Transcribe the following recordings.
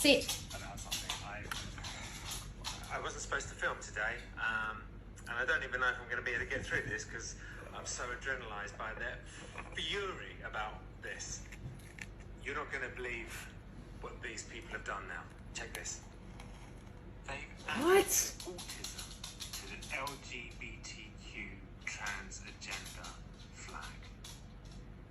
Sit. About something. I wasn't supposed to film today, and I don't even know if I'm going to be able to get through this because I'm so adrenalized by their fury about this. You're not going to believe what these people have done now. Check this. They've added autism to the LGBTQ trans agenda flag.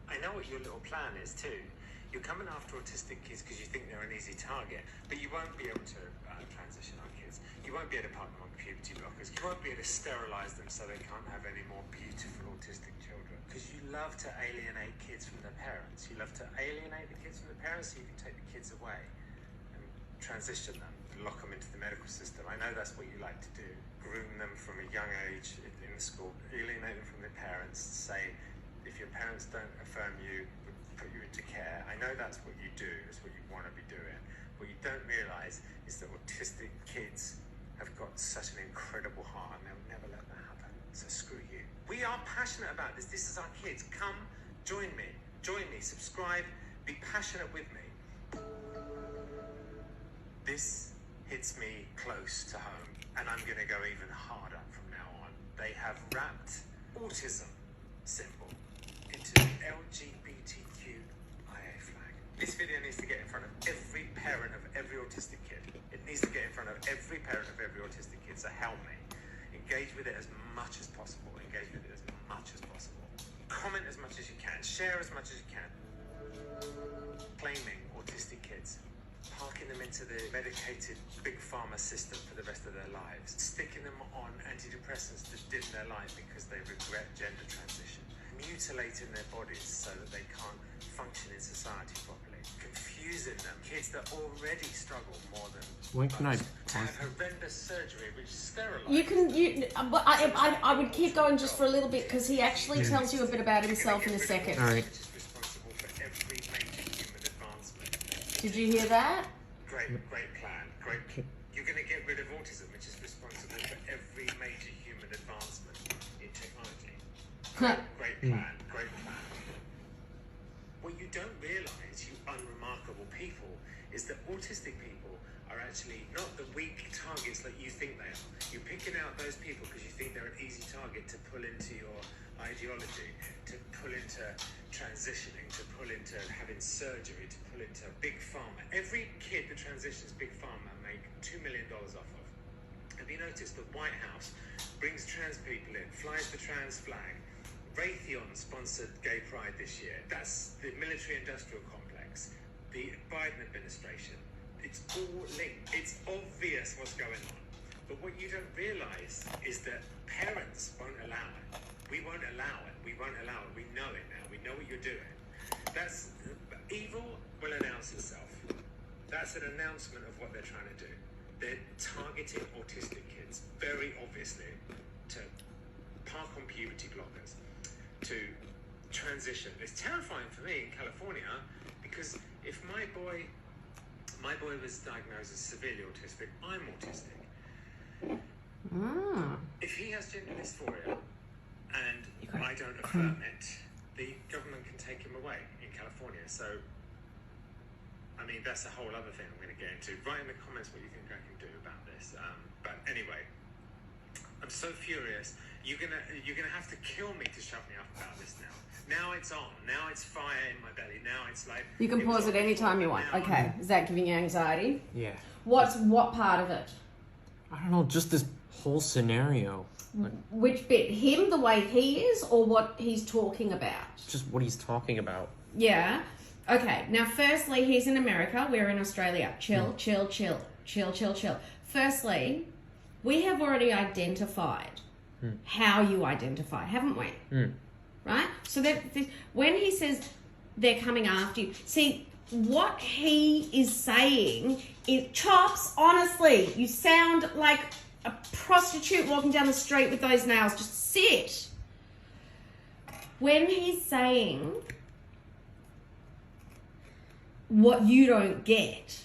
I know what your little plan is too. You're coming after autistic kids because you think they're an easy target, but you won't be able to transition our kids. You won't be able to park them on puberty blockers. You won't be able to sterilize them so they can't have any more beautiful autistic children. Because you love to alienate kids from their parents. You love to alienate the kids from the parents so you can take the kids away and transition them, lock them into the medical system. I know that's what you like to do. Groom them from a young age in the school, alienate them from their parents, say, if your parents don't affirm you, put you into care. I know that's what you do, that's what you want to be doing. What you don't realise is that autistic kids have got such an incredible heart and they'll never let that happen. So screw you. We are passionate about this. This is our kids. Come, join me, subscribe, be passionate with me. This hits me close to home and I'm going to go even harder from now on. They have wrapped autism symbol into the LGBTQIA flag. This video needs to get in front of every parent of every autistic kid. It needs to get in front of every parent of every autistic kid. So help me. Engage with it as much as possible. Engage with it as much as possible. Comment as much as you can. Share as much as you can. Claiming autistic kids. Parking them into the medicated big pharma system for the rest of their lives. Sticking them on antidepressants to dim their light because they regret gender transition. Mutilating their bodies so that they can't function in society properly. Confusing them. Kids that already struggle more than When can I have horrendous surgery which sterilizes. I would keep going just for a little bit because he actually tells you a bit about himself in a second. All right. Which is responsible for every major human advancement. Did you hear that? Great plan. You're going to get rid of autism, which is responsible for every major human advancement in technology. Great plan. What you don't realise, you unremarkable people, is that autistic people are actually not the weak targets that you think they are. You're picking out those people because you think they're an easy target to pull into your ideology, to pull into transitioning, to pull into having surgery, to pull into big pharma. Every kid that transitions big pharma make $2 million off of. Have you noticed the White House brings trans people in, flies the trans flag? Raytheon sponsored Gay Pride this year. That's the military-industrial complex, the Biden administration. It's all linked. It's obvious what's going on. But what you don't realise is that parents won't allow it. We won't allow it. We know it now. We know what you're doing. That's evil will announce itself. That's an announcement of what they're trying to do. They're targeting autistic kids, very obviously, to park on puberty blockers, to transition. It's terrifying for me in California because if my boy was diagnosed as severely autistic, I'm autistic. If he has gender dysphoria and I don't affirm it, the government can take him away in California. So, I mean, that's a whole other thing I'm going to get into. Write in the comments what you think I can do about this. But anyway, I'm so furious. You're gonna have to kill me to shut me up about this now. Now it's on. Now it's fire in my belly. Now it's like You can pause it any time you want. Okay. Is that giving you anxiety? Yeah. What part of it? I don't know, just this whole scenario. Like, Which bit? Him the way he is or what he's talking about? just what he's talking about. Yeah. Okay. Now, firstly, he's in America. We're in Australia. Chill. Firstly, we have already identified how you identify, haven't we? Right? So that when he says they're coming after you, see, what he is saying is, Chops, honestly, you sound like a prostitute walking down the street with those nails. Just sit. When he's saying what you don't get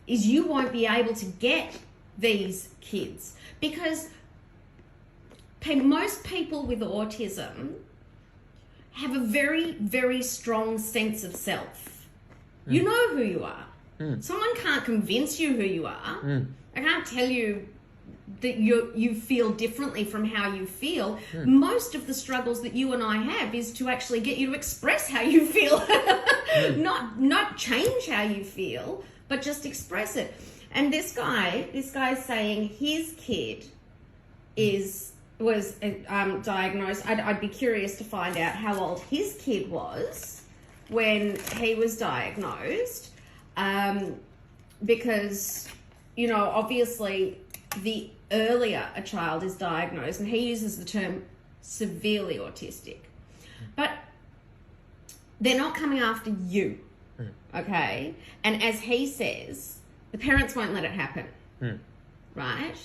is you won't be able to get these kids because most people with autism have a very, very strong sense of self. You know who you are. Someone can't convince you who you are. I can't tell you that you feel differently from how you feel. Most of the struggles that you and I have is to actually get you to express how you feel. Not change how you feel, but just express it. And this guy's saying his kid was diagnosed. I'd be curious to find out how old his kid was when he was diagnosed, because, you know, obviously the earlier a child is diagnosed, and he uses the term severely autistic, but they're not coming after you, okay? And as he says, the parents won't let it happen, right?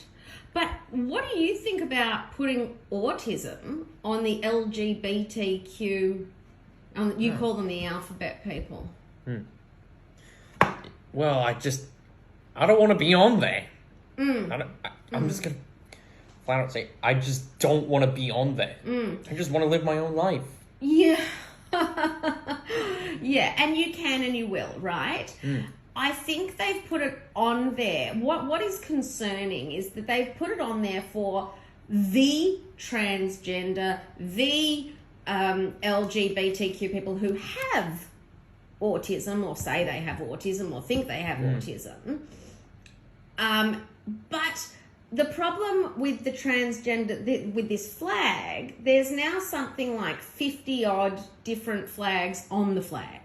But what do you think about putting autism on the LGBTQ, you call them the alphabet people? Well, I don't want to be on there. I'm just going to flat out say, I just don't want to be on there. I just want to live my own life. Yeah. Yeah, and you can and you will, right? I think they've put it on there. What is concerning is that they've put it on there for the transgender, the LGBTQ people who have autism, or say they have autism, or think they have autism. But the problem with the transgender, with this flag, there's now something like 50 odd different flags on the flag.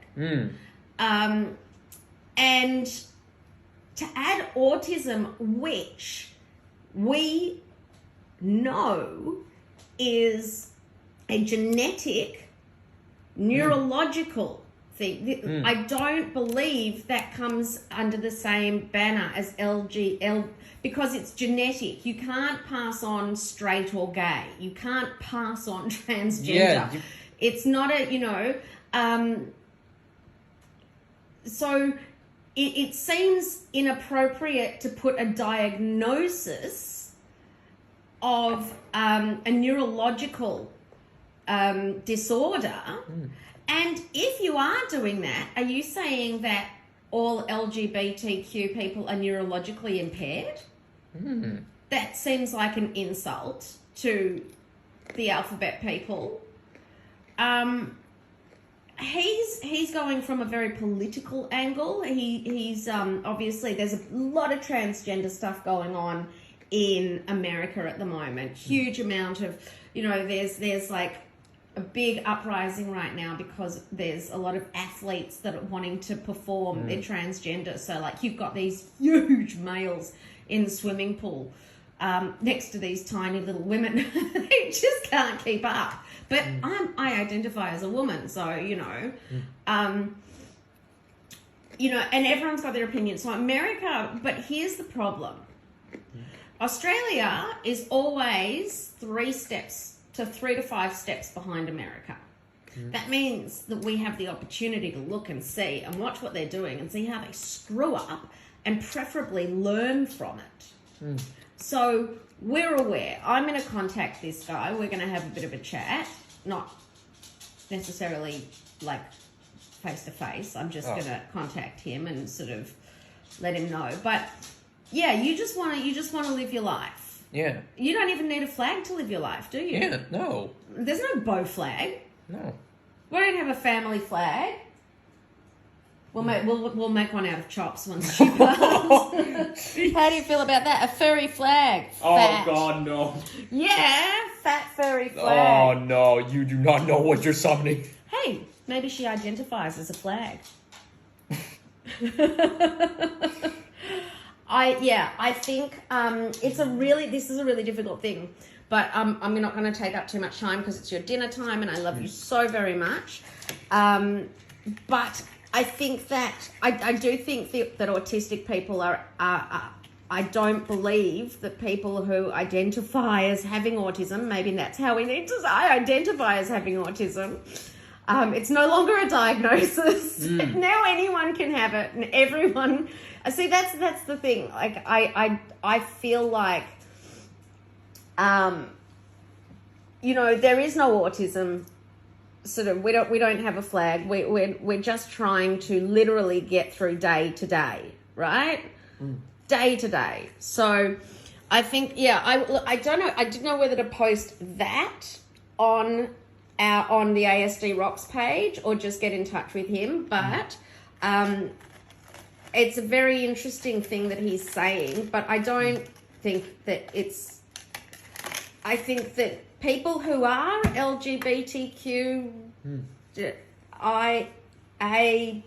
And to add autism, which we know is a genetic, neurological thing. I don't believe that comes under the same banner as because it's genetic. You can't pass on straight or gay. You can't pass on transgender. It's not a, you know, so it seems inappropriate to put a diagnosis of a neurological disorder. And if you are doing that, are you saying that all LGBTQ people are neurologically impaired? That seems like an insult to the alphabet people. He's going from a very political angle. He's obviously, there's a lot of transgender stuff going on in America at the moment. Huge amount of, you know, there's like a big uprising right now because there's a lot of athletes that are wanting to perform. They're transgender. So like you've got these huge males in the swimming pool next to these tiny little women. They just can't keep up. But I identify as a woman, so, you know, and everyone's got their opinion. So America, but here's the problem. Australia is always 3 to 5 steps behind America. That means that we have the opportunity to look and see and watch what they're doing and see how they screw up and preferably learn from it. So we're aware. I'm going to contact this guy. We're going to have a bit of a chat, not necessarily like face to face. I'm just going to contact him and sort of let him know. But yeah, you just want to live your life. Yeah. You don't even need a flag to live your life, do you? Yeah, no. There's no bow flag. No. We don't have a family flag. We'll make one out of chops once she passes. How do you feel about that? A furry flag. Fat. Oh, God, no. Yeah, fat furry flag. Oh, no. You do not know what you're summoning. Hey, maybe she identifies as a flag. I think this is a really difficult thing, but I'm not going to take up too much time because it's your dinner time and I love you so very much. But I think that I do think that autistic people are I don't believe that people who identify as having autism, maybe that's how we need to say, I identify as having autism. It's no longer a diagnosis. Now anyone can have it, and everyone. See, that's the thing. Like I feel like, there is no autism sort of, we don't have a flag. We're just trying to literally get through day to day, right? Day to day. So I think, yeah, I don't know. I didn't know whether to post that on the ASD Rocks page or just get in touch with him. But it's a very interesting thing that he's saying, but I don't think that it's... I think that people who are LGBTQ IA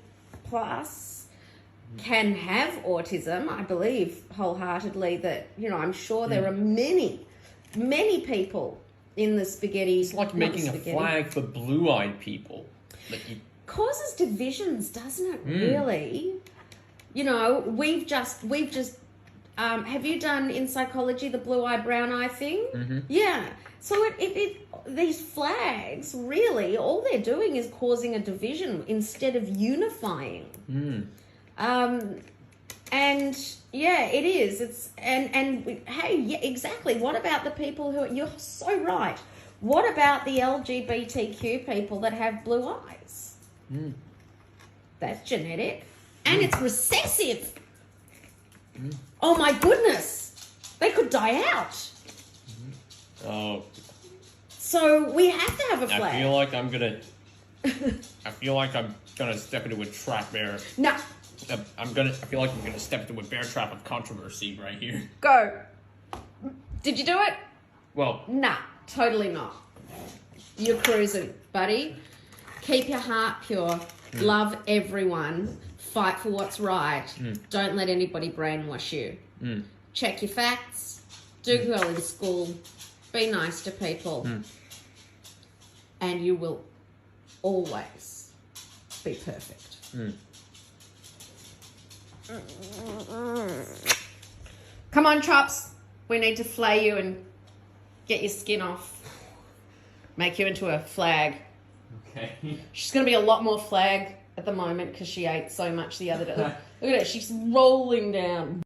plus can have autism. I believe wholeheartedly that, I'm sure there are many people in the spaghetti. It's like making a flag for blue-eyed people. Causes divisions, doesn't it? Really? We've just have you done in psychology the blue-eye, brown-eye thing? Mm-hmm. Yeah. So these flags, really, all they're doing is causing a division instead of unifying. And yeah, it is. It's hey, yeah, exactly. What about the people who? You're so right. What about the LGBTQ people that have blue eyes? That's genetic, and it's recessive. Oh my goodness, they could die out. Oh. So we have to have a flag. I feel like I'm gonna step into a trap there. No. I feel like I'm gonna step into a bear trap of controversy right here. Go. Did you do it? Well. Nah, totally not. You're cruising, buddy. Keep your heart pure. Love everyone. Fight for what's right. Don't let anybody brainwash you. Check your facts. Do well in school. Be nice to people. And you will always be perfect. Come on, Chops. We need to flay you and get your skin off. Make you into a flag. Okay. She's going to be a lot more flag at the moment because she ate so much the other day. Look at her. She's rolling down.